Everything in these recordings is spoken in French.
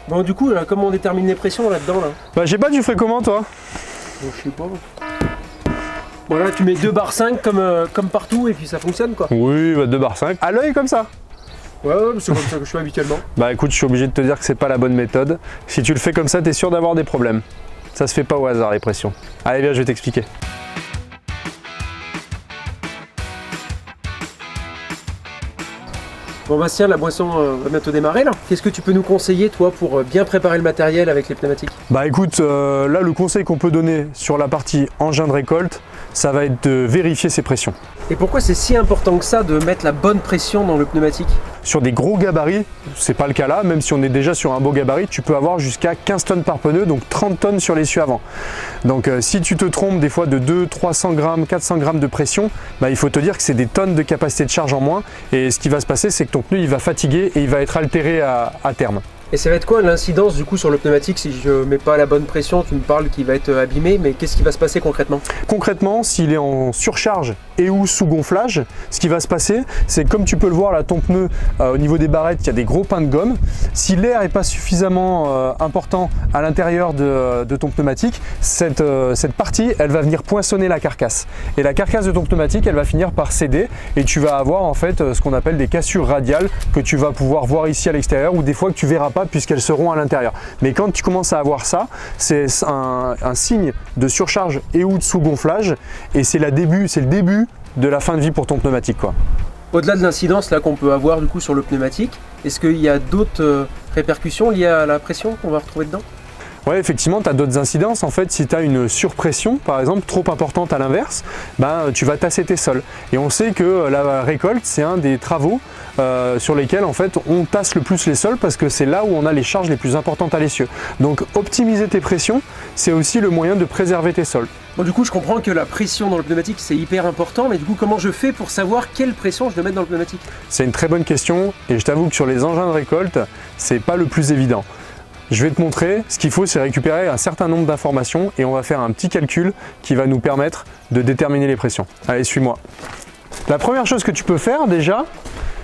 Bon, du coup, là, comment on détermine les pressions là-dedans là? Bah, je sais pas, tu ferais comment toi? Bon, je sais pas. Bon, là, tu mets 2 barres 5 comme partout et puis ça fonctionne quoi. Oui, bah 2 barres 5. À l'œil comme ça? Ouais, c'est comme ça que je fais habituellement. Bah écoute, je suis obligé de te dire que c'est pas la bonne méthode. Si tu le fais comme ça, t'es sûr d'avoir des problèmes. Ça se fait pas au hasard les pressions. Allez, viens, je vais t'expliquer. Bon Bastien, la boisson va bientôt démarrer là. Qu'est-ce que tu peux nous conseiller toi pour bien préparer le matériel avec les pneumatiques? Bah écoute, là le conseil qu'on peut donner sur la partie engin de récolte, ça va être de vérifier ses pressions. Et pourquoi c'est si important que ça de mettre la bonne pression dans le pneumatique? Sur des gros gabarits, c'est pas le cas là, même si on est déjà sur un beau gabarit, tu peux avoir jusqu'à 15 tonnes par pneu, donc 30 tonnes sur l'essieu avant. Donc si tu te trompes des fois de 200-300 grammes, 400 grammes de pression, bah, il faut te dire que c'est des tonnes de capacité de charge en moins, et ce qui va se passer, c'est que ton pneu il va fatiguer et il va être altéré à terme. Et ça va être quoi l'incidence du coup sur le pneumatique si je mets pas la bonne pression? Tu me parles qu'il va être abîmé, mais qu'est-ce qui va se passer concrètement? Concrètement, s'il est en surcharge et ou sous gonflage, ce qui va se passer, c'est comme tu peux le voir là, ton pneu, au niveau des barrettes, il y a des gros pains de gomme. Si l'air n'est pas suffisamment important à l'intérieur de ton pneumatique, cette partie, elle va venir poinçonner la carcasse. Et la carcasse de ton pneumatique, elle va finir par céder et tu vas avoir en fait ce qu'on appelle des cassures radiales que tu vas pouvoir voir ici à l'extérieur ou des fois que tu verras pas puisqu'elles seront à l'intérieur. Mais quand tu commences à avoir ça, c'est un signe de surcharge et ou de sous-gonflage et c'est le début de la fin de vie pour ton pneumatique, quoi. Au-delà de l'incidence là qu'on peut avoir du coup sur le pneumatique, est-ce qu'il y a d'autres répercussions liées à la pression qu'on va retrouver dedans? Ouais, effectivement, tu as d'autres incidences. En fait, si tu as une surpression, par exemple, trop importante à l'inverse, ben, tu vas tasser tes sols. Et on sait que la récolte, c'est un des travaux sur lesquels en fait, on tasse le plus les sols parce que c'est là où on a les charges les plus importantes à l'essieu. Donc, optimiser tes pressions, c'est aussi le moyen de préserver tes sols. Bon, du coup, je comprends que la pression dans le pneumatique, c'est hyper important, mais du coup, comment je fais pour savoir quelle pression je dois mettre dans le pneumatique? C'est une très bonne question et je t'avoue que sur les engins de récolte, c'est pas le plus évident. Je vais te montrer, ce qu'il faut c'est récupérer un certain nombre d'informations et on va faire un petit calcul qui va nous permettre de déterminer les pressions. Allez, suis-moi. La première chose que tu peux faire déjà,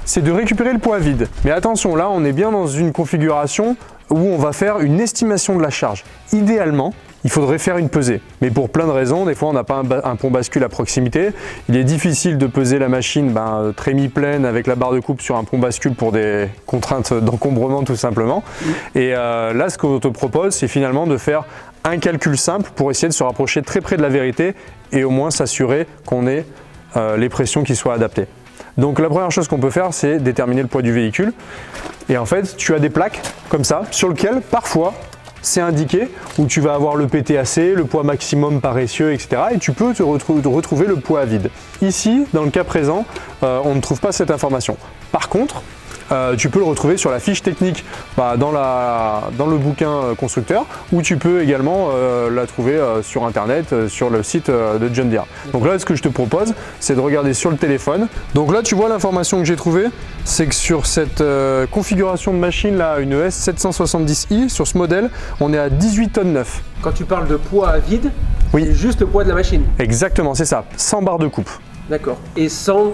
c'est de récupérer le poids vide. Mais attention, là on est bien dans une configuration où on va faire une estimation de la charge. Idéalement, il faudrait faire une pesée. Mais pour plein de raisons, des fois on n'a pas un pont bascule à proximité. Il est difficile de peser la machine très mi-pleine avec la barre de coupe sur un pont bascule pour des contraintes d'encombrement tout simplement. Et là, ce qu'on te propose, c'est finalement de faire un calcul simple pour essayer de se rapprocher très près de la vérité et au moins s'assurer qu'on ait les pressions qui soient adaptées. Donc la première chose qu'on peut faire, c'est déterminer le poids du véhicule. Et en fait, tu as des plaques comme ça, sur lesquelles parfois, c'est indiqué où tu vas avoir le PTAC, le poids maximum par essieu, etc. Et tu peux te retrouver le poids à vide. Ici, dans le cas présent, on ne trouve pas cette information. Par contre, tu peux le retrouver sur la fiche technique dans le bouquin constructeur ou tu peux également la trouver sur internet, sur le site de John Deere. Donc là, ce que je te propose, c'est de regarder sur le téléphone. Donc là, tu vois l'information que j'ai trouvée, c'est que sur cette configuration de machine là, une S770i, sur ce modèle, on est à 18 tonnes 9. Quand tu parles de poids à vide, oui, c'est juste le poids de la machine. Exactement, c'est ça, 100 barres de coupe. D'accord. Et sans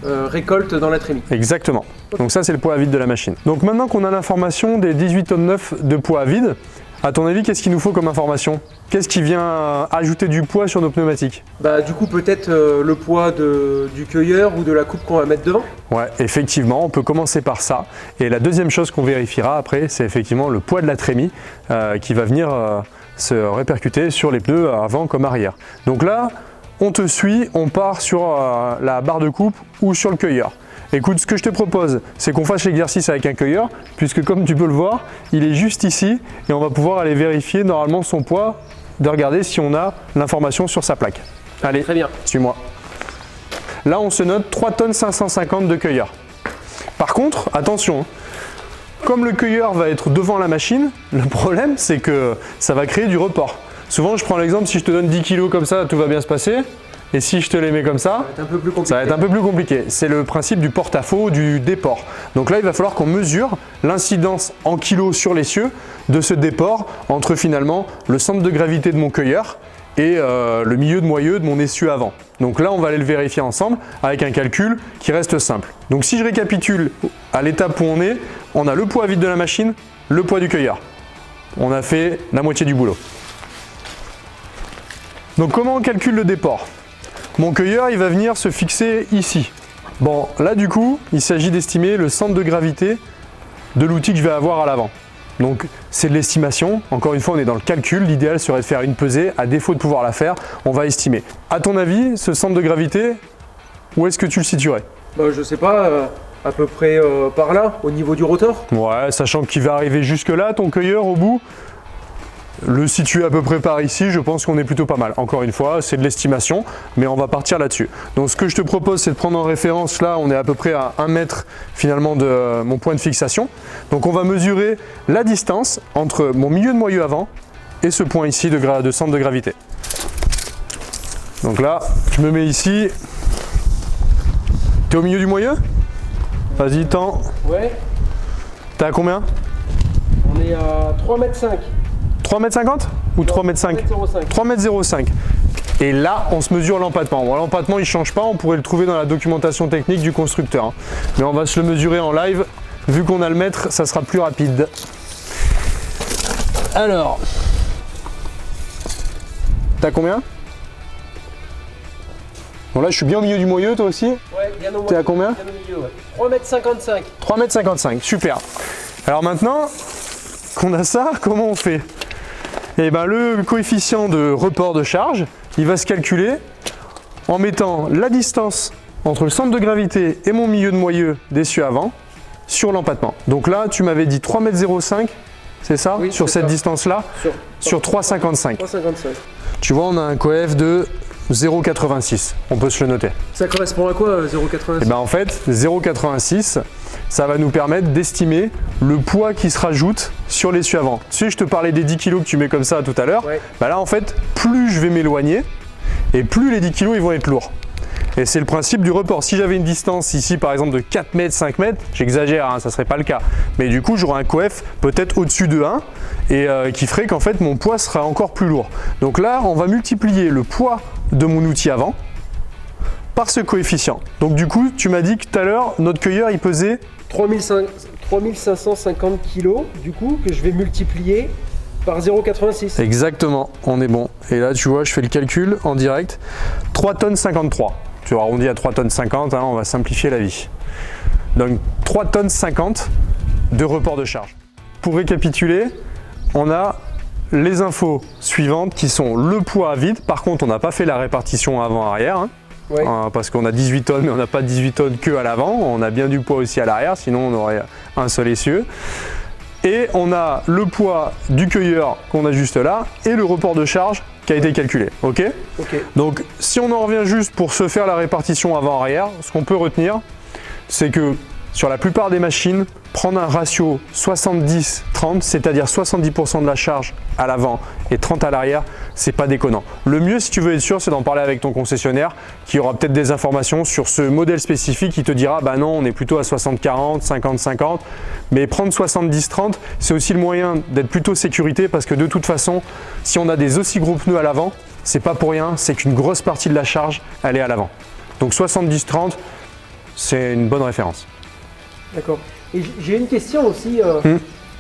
récolte dans la trémie. Exactement. Donc ça, c'est le poids à vide de la machine. Donc maintenant qu'on a l'information des 18 tonnes 9 de poids à vide, à ton avis, qu'est-ce qu'il nous faut comme information? Qu'est-ce qui vient ajouter du poids sur nos pneumatiques? Du coup, peut-être le poids du cueilleur ou de la coupe qu'on va mettre devant? Ouais, effectivement, on peut commencer par ça. Et la deuxième chose qu'on vérifiera après, c'est effectivement le poids de la trémie qui va venir se répercuter sur les pneus avant comme arrière. Donc là, on te suit, on part sur la barre de coupe ou sur le cueilleur. Écoute, ce que je te propose, c'est qu'on fasse l'exercice avec un cueilleur, puisque comme tu peux le voir, il est juste ici et on va pouvoir aller vérifier normalement son poids, de regarder si on a l'information sur sa plaque. Allez, très bien, suis-moi. Là, on se note 3 tonnes 550 de cueilleur. Par contre, attention, comme le cueilleur va être devant la machine, le problème, c'est que ça va créer du report. Souvent, je prends l'exemple, si je te donne 10 kg comme ça, tout va bien se passer. Et si je te les mets comme ça, ça va être un peu plus compliqué. C'est le principe du porte-à-faux, du déport. Donc là, il va falloir qu'on mesure l'incidence en kilos sur l'essieu de ce déport entre finalement le centre de gravité de mon cueilleur et le milieu de moyeu de mon essieu avant. Donc là, on va aller le vérifier ensemble avec un calcul qui reste simple. Donc si je récapitule à l'étape où on a le poids vide de la machine, le poids du cueilleur. on a fait la moitié du boulot. Donc comment on calcule le déport? Mon cueilleur, il va venir se fixer ici. Bon, là du coup, il s'agit d'estimer le centre de gravité de l'outil que je vais avoir à l'avant. Donc c'est de l'estimation, encore une fois on est dans le calcul, l'idéal serait de faire une pesée, à défaut de pouvoir la faire, on va estimer. À ton avis, ce centre de gravité, où est-ce que tu le situerais? Je sais pas, à peu près par là, au niveau du rotor. Ouais, sachant qu'il va arriver jusque là, ton cueilleur au bout, le situer à peu près par ici, je pense qu'on est plutôt pas mal. Encore une fois, c'est de l'estimation, mais on va partir là-dessus. Donc ce que je te propose, c'est de prendre en référence, là on est à peu près à 1 mètre finalement de mon point de fixation. Donc on va mesurer la distance entre mon milieu de moyeu avant et ce point ici de centre de gravité. Donc là, je me mets ici. T'es au milieu du moyeu? Vas-y, tends. Ouais. T'es à combien? On est à 3,5 m. 3,50 m ou 3,5 m? 3,05 m. Et là, on se mesure l'empattement. Bon, l'empattement, il ne change pas, on pourrait le trouver dans la documentation technique du constructeur. Hein. Mais on va se le mesurer en live. Vu qu'on a le mètre, ça sera plus rapide. Alors, t'as combien? Bon là, je suis bien au milieu du moyeu, toi aussi? Ouais, bien au moyeu. T'es à combien? Bien au milieu, ouais. 3,55 m. 3,55 m, super. Alors maintenant qu'on a ça, comment on fait? Eh bien, le coefficient de report de charge, il va se calculer en mettant la distance entre le centre de gravité et mon milieu de moyeu d'essieu avant sur l'empattement. Donc là, tu m'avais dit 3,05 m, c'est ça? Oui, sur cette distance-là, sur 3,55. 3,55. Tu vois, on a un coef de 0,86. On peut se le noter. Ça correspond à quoi, 0,86? Eh ben, en fait, 0,86, ça va nous permettre d'estimer le poids qui se rajoute sur l'essieu avant. Tu sais, je te parlais des 10 kg que tu mets comme ça tout à l'heure. Ouais. Bah là, en fait, plus je vais m'éloigner et plus les 10 kg ils vont être lourds. Et c'est le principe du report. Si j'avais une distance ici, par exemple, de 4 mètres, 5 mètres, j'exagère, hein, ça ne serait pas le cas. Mais du coup, j'aurai un coef peut-être au-dessus de 1 et qui ferait qu'en fait, mon poids sera encore plus lourd. Donc là, on va multiplier le poids de mon outil avant par ce coefficient. Donc du coup, tu m'as dit que tout à l'heure, notre cueilleur, il pesait 3550 kg, du coup, que je vais multiplier par 0,86. Exactement, on est bon. Et là, tu vois, je fais le calcul en direct. 3 tonnes 53. Tu arrondis à 3 tonnes 50, hein, on va simplifier la vie. Donc 3 tonnes 50 de report de charge. Pour récapituler, on a les infos suivantes qui sont le poids à vide. Par contre, on n'a pas fait la répartition avant-arrière. Hein. Ouais. Parce qu'on a 18 tonnes, mais on n'a pas 18 tonnes que à l'avant. On a bien du poids aussi à l'arrière, sinon on aurait un seul essieu. Et on a le poids du cueilleur qu'on a juste là et le report de charge qui a été calculé. Ok. Donc si on en revient juste pour se faire la répartition avant-arrière, ce qu'on peut retenir, c'est que sur la plupart des machines, prendre un ratio 70-30, c'est-à-dire 70% de la charge à l'avant et 30 à l'arrière, c'est pas déconnant. Le mieux, si tu veux être sûr, c'est d'en parler avec ton concessionnaire qui aura peut-être des informations sur ce modèle spécifique qui te dira bah non, on est plutôt à 60-40, 50-50, mais prendre 70-30, c'est aussi le moyen d'être plutôt sécurité parce que de toute façon, si on a des aussi gros pneus à l'avant, c'est pas pour rien, c'est qu'une grosse partie de la charge, elle est à l'avant. Donc 70-30, c'est une bonne référence. D'accord. Et j'ai une question aussi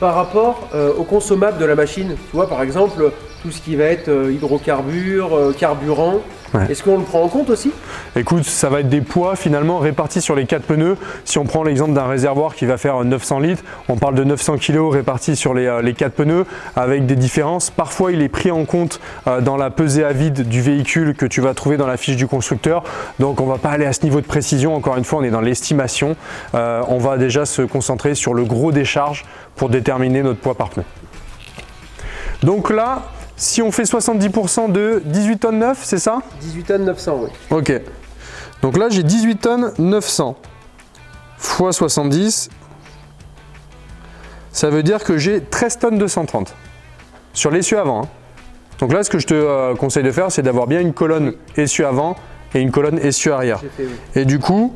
par rapport aux consommables de la machine. Tu vois, par exemple, tout ce qui va être hydrocarbures, carburant. Ouais. Est-ce qu'on le prend en compte aussi? Écoute, ça va être des poids finalement répartis sur les 4 pneus. Si on prend l'exemple d'un réservoir qui va faire 900 litres, on parle de 900 kg répartis sur les 4 pneus avec des différences. Parfois, il est pris en compte dans la pesée à vide du véhicule que tu vas trouver dans la fiche du constructeur. Donc, on ne va pas aller à ce niveau de précision. Encore une fois, on est dans l'estimation. On va déjà se concentrer sur le gros des charges pour déterminer notre poids par pneu. Donc là, si on fait 70% de 18 tonnes 9, c'est ça? 18 tonnes 900, oui. Ok. Donc là, j'ai 18 tonnes 900 fois 70. Ça veut dire que j'ai 13 tonnes 230 sur l'essieu avant. Hein. Donc là, ce que je te conseille de faire, c'est d'avoir bien une colonne essieu avant et une colonne essieu arrière. Fait, oui. Et du coup,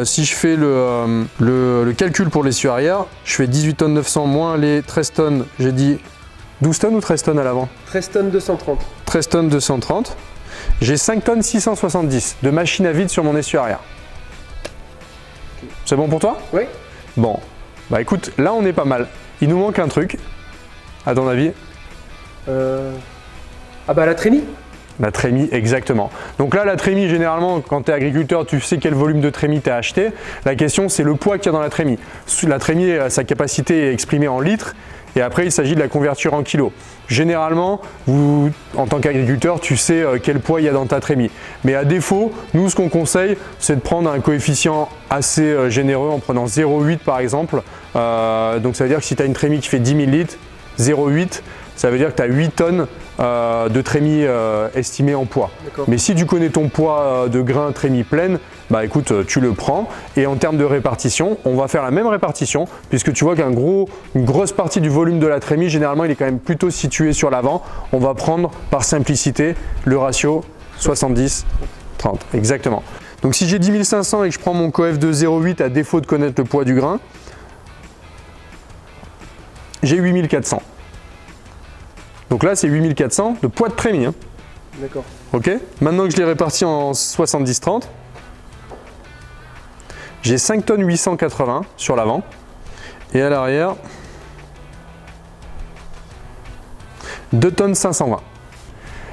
si je fais le calcul pour l'essieu arrière, je fais 18 tonnes 900 moins les 13 tonnes, j'ai dit 12 tonnes ou 13 tonnes à l'avant? 13 tonnes 230. 13 tonnes 230. J'ai 5 tonnes 670 de machine à vide sur mon essieu arrière. C'est bon pour toi? Oui. Bon, bah écoute, là on est pas mal. Il nous manque un truc. à ton avis? Ah bah la trémie. La trémie, exactement. Donc là, la trémie, généralement, quand tu es agriculteur, tu sais quel volume de trémie tu as acheté. La question, c'est le poids qu'il y a dans la trémie. La trémie, sa capacité est exprimée en litres. Et après, il s'agit de la convertir en kilos. Généralement, en tant qu'agriculteur, tu sais quel poids il y a dans ta trémie. Mais à défaut, nous, ce qu'on conseille, c'est de prendre un coefficient assez généreux en prenant 0,8 par exemple. Donc ça veut dire que si tu as une trémie qui fait 10 000 litres, 0,8, ça veut dire que tu as 8 tonnes de trémie estimée en poids. Mais si tu connais ton poids de grains trémie pleine, bah écoute, tu le prends. Et en termes de répartition, on va faire la même répartition puisque tu vois qu'une grosse partie du volume de la trémie, généralement, il est quand même plutôt situé sur l'avant. On va prendre par simplicité le ratio 70-30. Exactement. Donc si j'ai 10 500 et que je prends mon coef de 0,8 à défaut de connaître le poids du grain, j'ai 8 400. Donc là, c'est 8 400 de poids de trémie. Hein. D'accord. Ok. Maintenant que je l'ai réparti en 70-30, j'ai 5 tonnes 880 sur l'avant. Et à l'arrière, 2 tonnes 520.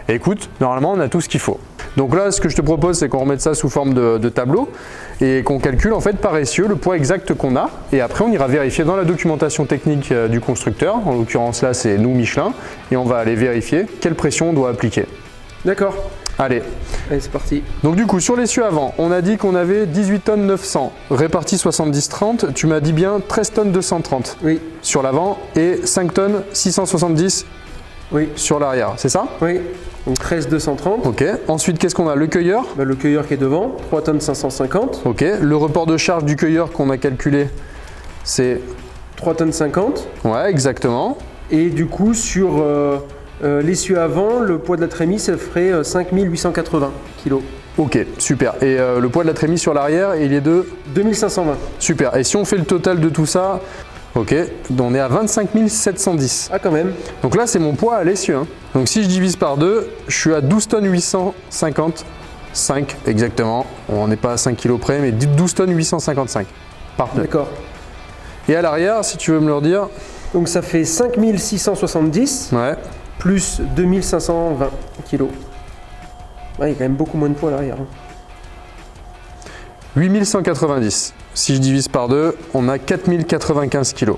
Et écoute, normalement, on a tout ce qu'il faut. Donc là, ce que je te propose, c'est qu'on remette ça sous forme de tableau et qu'on calcule en fait par essieu le poids exact qu'on a. Et après, on ira vérifier dans la documentation technique du constructeur. En l'occurrence, là, c'est nous, Michelin. Et on va aller vérifier quelle pression on doit appliquer. D'accord. Allez, c'est parti. Donc du coup, sur l'essieu avant, on a dit qu'on avait 18 tonnes 900, réparti 70-30. Tu m'as dit bien 13 tonnes 230 oui. Sur l'avant et 5 tonnes 670 oui. Sur l'arrière. C'est ça? Oui. Donc 13 230. Ok. Ensuite, qu'est-ce qu'on a? Le cueilleur. Le cueilleur qui est devant, 3 tonnes 550. Ok. Le report de charge du cueilleur qu'on a calculé, c'est 3 tonnes 50. Ouais, exactement. Et du coup, sur l'essieu avant, le poids de la trémie, ça ferait 5880 kg. Ok, super. Et le poids de la trémie sur l'arrière, il est de 2520. Super. Et si on fait le total de tout ça, ok, on est à 25 710. Ah, quand même. Donc là, c'est mon poids à l'essieu. Hein. Donc si je divise par 2, je suis à 12 tonnes 855 exactement. On n'est pas à 5 kg près, mais 12 tonnes 855 par pneu. D'accord. Et à l'arrière, si tu veux me le redire. Donc ça fait 5670 ouais. Plus 2520 kg. Ouais, il y a quand même beaucoup moins de poids à l'arrière. Hein. 8190. Si je divise par 2, on a 4095 kg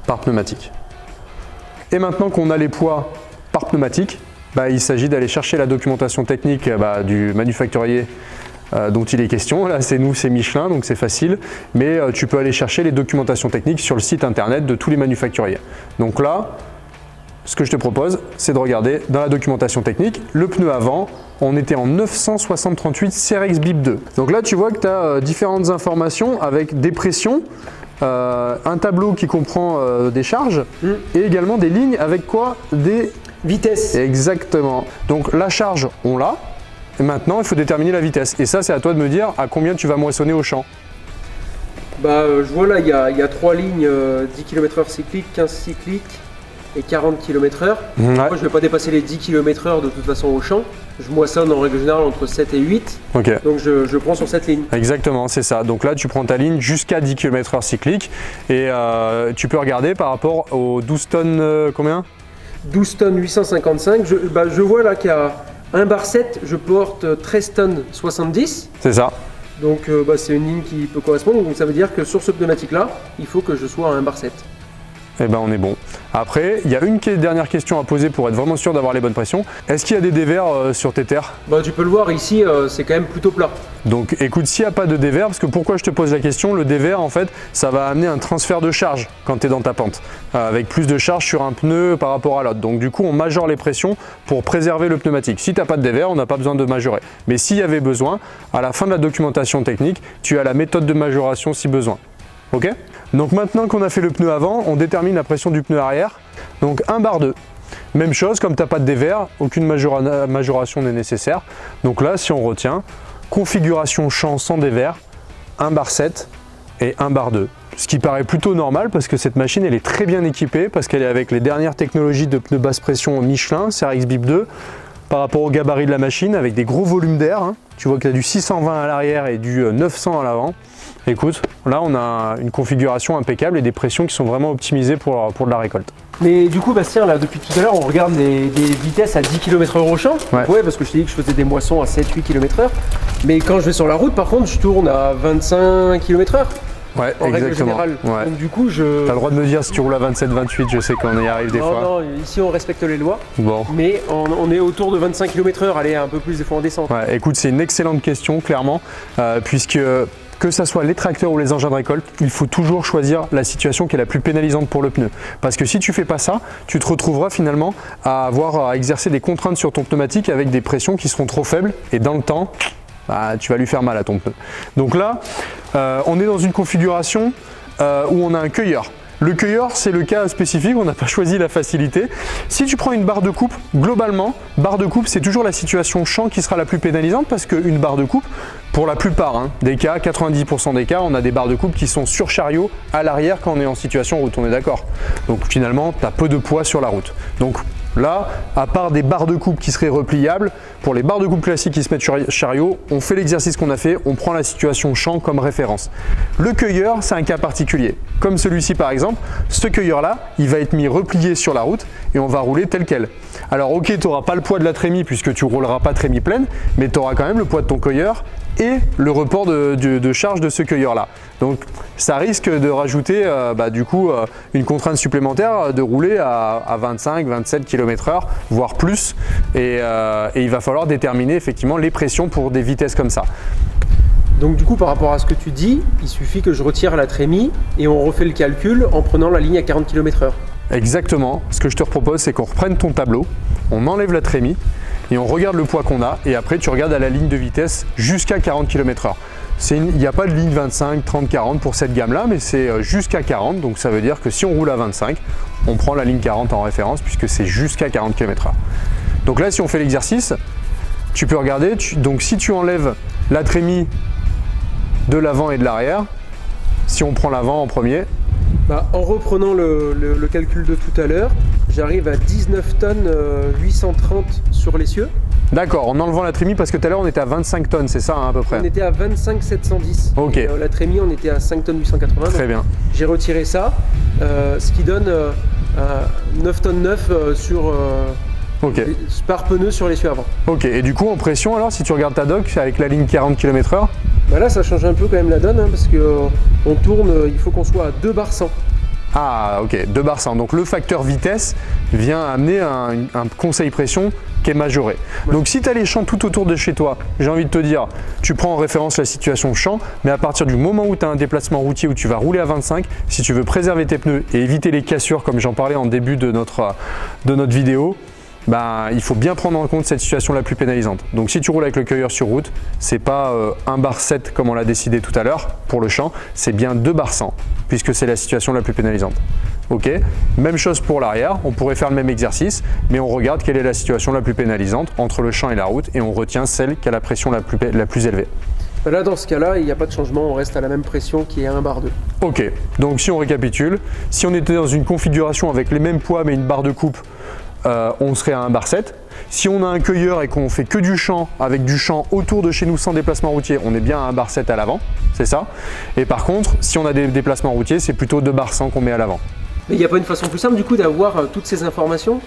par pneumatique. Et maintenant qu'on a les poids par pneumatique, il s'agit d'aller chercher la documentation technique du manufacturier dont il est question. Là, c'est nous, c'est Michelin, donc c'est facile. Mais tu peux aller chercher les documentations techniques sur le site internet de tous les manufacturiers. Donc là, ce que je te propose, c'est de regarder dans la documentation technique, le pneu avant, on était en 960-38 CRX BIP 2. Donc là, tu vois que tu as différentes informations avec des pressions, un tableau qui comprend des charges et également des lignes avec quoi? Des vitesses. Exactement. Donc la charge, on l'a. Et maintenant, il faut déterminer la vitesse. Et ça, c'est à toi de me dire à combien tu vas moissonner au champ. Je vois là, il y a 3 lignes, 10 km/h cyclique, 15 cyclique et 40 km/h. Ouais. Moi, je ne vais pas dépasser les 10 km/h de toute façon au champ. Je moissonne en règle générale entre 7 et 8. Okay. Donc je prends sur cette ligne. Exactement, c'est ça. Donc là, tu prends ta ligne jusqu'à 10 km/h cyclique et tu peux regarder par rapport aux 12 tonnes, combien? 12 tonnes 855. Je vois là qu'il y a un bar 7, je porte 13 tonnes 70. C'est ça. Donc c'est une ligne qui peut correspondre. Donc ça veut dire que sur ce pneumatique là, il faut que je sois à un bar 7. Eh ben on est bon. Après, il y a une dernière question à poser pour être vraiment sûr d'avoir les bonnes pressions. Est-ce qu'il y a des dévers sur tes terres? Tu peux le voir ici, c'est quand même plutôt plat. Donc écoute, s'il n'y a pas de dévers, parce que pourquoi je te pose la question, le dévers en fait, ça va amener un transfert de charge quand tu es dans ta pente, avec plus de charge sur un pneu par rapport à l'autre. Donc du coup, on majore les pressions pour préserver le pneumatique. Si tu n'as pas de dévers, on n'a pas besoin de majorer. Mais s'il y avait besoin, à la fin de la documentation technique, tu as la méthode de majoration si besoin. Ok? Donc maintenant qu'on a fait le pneu avant, on détermine la pression du pneu arrière. Donc 1 bar 2. Même chose, comme tu n'as pas de dévers, aucune majoration n'est nécessaire. Donc là, si on retient, configuration champ sans dévers, 1 bar 7 et 1 bar 2. Ce qui paraît plutôt normal parce que cette machine elle est très bien équipée, parce qu'elle est avec les dernières technologies de pneus basse pression Michelin, CRX BIP 2, par rapport au gabarit de la machine, avec des gros volumes d'air. Hein. Tu vois qu'il y a du 620 à l'arrière et du 900 à l'avant. Écoute, là on a une configuration impeccable et des pressions qui sont vraiment optimisées pour de la récolte. Mais du coup, Bastien, là, depuis tout à l'heure, on regarde des vitesses à 10 km/h au champ. Ouais, parce que je t'ai dit que je faisais des moissons à 7-8 km/h. Mais quand je vais sur la route, par contre, je tourne à 25 km/h. Ouais, en règle exactement. générale. Ouais. Donc du coup, T'as le droit de me dire si tu roules à 27-28, je sais qu'on y arrive des fois. Non, ici on respecte les lois. Bon. Mais on est autour de 25 km/h, allez, un peu plus des fois en descente. Ouais, écoute, c'est une excellente question, clairement, puisque que ce soit les tracteurs ou les engins de récolte, il faut toujours choisir la situation qui est la plus pénalisante pour le pneu. Parce que si tu fais pas ça, tu te retrouveras finalement à avoir à exercer des contraintes sur ton pneumatique avec des pressions qui seront trop faibles et dans le temps, tu vas lui faire mal à ton pneu. Donc là, on est dans une configuration où on a un cueilleur. Le cueilleur, c'est le cas spécifique, on n'a pas choisi la facilité. Si tu prends une barre de coupe, globalement, barre de coupe, c'est toujours la situation champ qui sera la plus pénalisante parce qu'une barre de coupe, pour la plupart des cas, 90% des cas, on a des barres de coupe qui sont sur chariot à l'arrière quand on est en situation route, on est d'accord. Donc finalement, tu as peu de poids sur la route. Donc là, à part des barres de coupe qui seraient repliables, pour les barres de coupe classiques qui se mettent sur chariot, on fait l'exercice qu'on a fait, on prend la situation champ comme référence. Le cueilleur, c'est un cas particulier. Comme celui-ci par exemple, ce cueilleur-là, il va être mis replié sur la route et on va rouler tel quel. Alors ok, tu n'auras pas le poids de la trémie puisque tu ne rouleras pas trémie pleine, mais tu auras quand même le poids de ton cueilleur et le report de charge de ce cueilleur-là. Donc ça risque de rajouter une contrainte supplémentaire de rouler à 25-27 km/h, voire plus. Et il va falloir déterminer effectivement les pressions pour des vitesses comme ça. Donc du coup, par rapport à ce que tu dis, il suffit que je retire la trémie et on refait le calcul en prenant la ligne à 40 km/h. Exactement. Ce que je te propose, c'est qu'on reprenne ton tableau, on enlève la trémie et on regarde le poids qu'on a et après tu regardes à la ligne de vitesse jusqu'à 40 km/h. Il n'y a pas de ligne 25, 30, 40 pour cette gamme-là, mais c'est jusqu'à 40. Donc ça veut dire que si on roule à 25, on prend la ligne 40 en référence puisque c'est jusqu'à 40 km/h. Donc là, si on fait l'exercice, tu peux regarder. Donc si tu enlèves la trémie de l'avant et de l'arrière, si on prend l'avant en premier, en reprenant le calcul de tout à l'heure, j'arrive à 19 tonnes 830 sur l'essieu. D'accord, en enlevant la trémie parce que tout à l'heure on était à 25 tonnes, c'est ça à peu près? On était à 25 710. Ok. Et, la trémie, on était à 5 tonnes 880. Très bien. J'ai retiré ça, ce qui donne 9 tonnes 9 sur, par pneu sur l'essieu avant. Ok, et du coup en pression alors, si tu regardes ta doc avec la ligne 40 km/h? Là ça change un peu quand même la donne parce qu'on tourne, il faut qu'on soit à 2 bar 100. Ah ok, 2 bar 100. Donc le facteur vitesse vient amener un conseil pression qui est majoré. Ouais. Donc si tu as les champs tout autour de chez toi, j'ai envie de te dire, tu prends en référence la situation champ, mais à partir du moment où tu as un déplacement routier où tu vas rouler à 25, si tu veux préserver tes pneus et éviter les cassures comme j'en parlais en début de notre vidéo, il faut bien prendre en compte cette situation la plus pénalisante. Donc si tu roules avec le cueilleur sur route, c'est pas 1 bar 7 comme on l'a décidé tout à l'heure pour le champ, c'est bien 2 bar 100 puisque c'est la situation la plus pénalisante. Ok, même chose pour l'arrière, on pourrait faire le même exercice, mais on regarde quelle est la situation la plus pénalisante entre le champ et la route et on retient celle qui a la pression la plus élevée. Là, dans ce cas-là, il n'y a pas de changement, on reste à la même pression qui est 1 bar 2. Ok, donc si on récapitule, si on était dans une configuration avec les mêmes poids mais une barre de coupe, on serait à 1 bar 7. Si on a un cueilleur et qu'on fait que du champ, avec du champ autour de chez nous sans déplacement routier, on est bien à 1 bar 7 à l'avant, c'est ça. Et par contre, si on a des déplacements routiers, c'est plutôt 2 bar 100 qu'on met à l'avant. Mais il n'y a pas une façon plus simple du coup d'avoir toutes ces informations?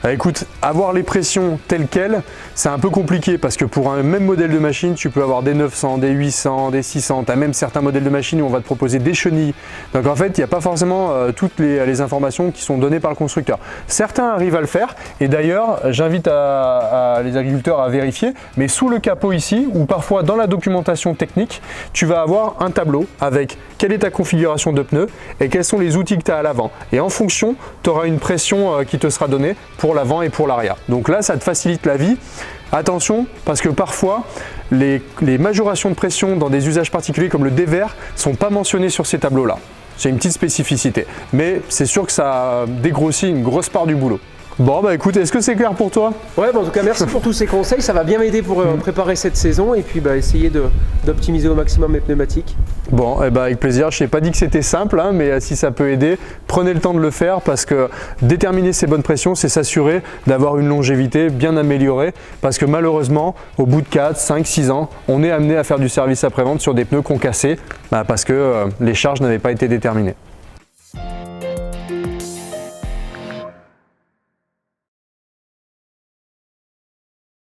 Écoute, avoir les pressions telles quelles, c'est un peu compliqué parce que pour un même modèle de machine, tu peux avoir des 900, des 800, des 600, tu as même certains modèles de machines où on va te proposer des chenilles. Donc en fait, il n'y a pas forcément toutes les informations qui sont données par le constructeur. Certains arrivent à le faire et d'ailleurs, j'invite les agriculteurs à vérifier, mais sous le capot ici ou parfois dans la documentation technique, tu vas avoir un tableau avec quelle est ta configuration de pneus et quels sont les outils que tu as à l'avant. Et en fonction, tu auras une pression qui te sera donnée pour l'avant et pour l'arrière. Donc là, ça te facilite la vie. Attention, parce que parfois, les majorations de pression dans des usages particuliers comme le dévers ne sont pas mentionnées sur ces tableaux-là. C'est une petite spécificité. Mais c'est sûr que ça dégrossit une grosse part du boulot. Bon écoute, est-ce que c'est clair pour toi? Ouais, en tout cas merci pour tous ces conseils, ça va bien m'aider pour préparer cette saison et puis essayer d'optimiser au maximum mes pneumatiques. Bon, avec plaisir, je n'ai pas dit que c'était simple, mais si ça peut aider, prenez le temps de le faire parce que déterminer ces bonnes pressions, c'est s'assurer d'avoir une longévité bien améliorée parce que malheureusement, au bout de 4, 5, 6 ans, on est amené à faire du service après-vente sur des pneus qu'on cassait parce que les charges n'avaient pas été déterminées.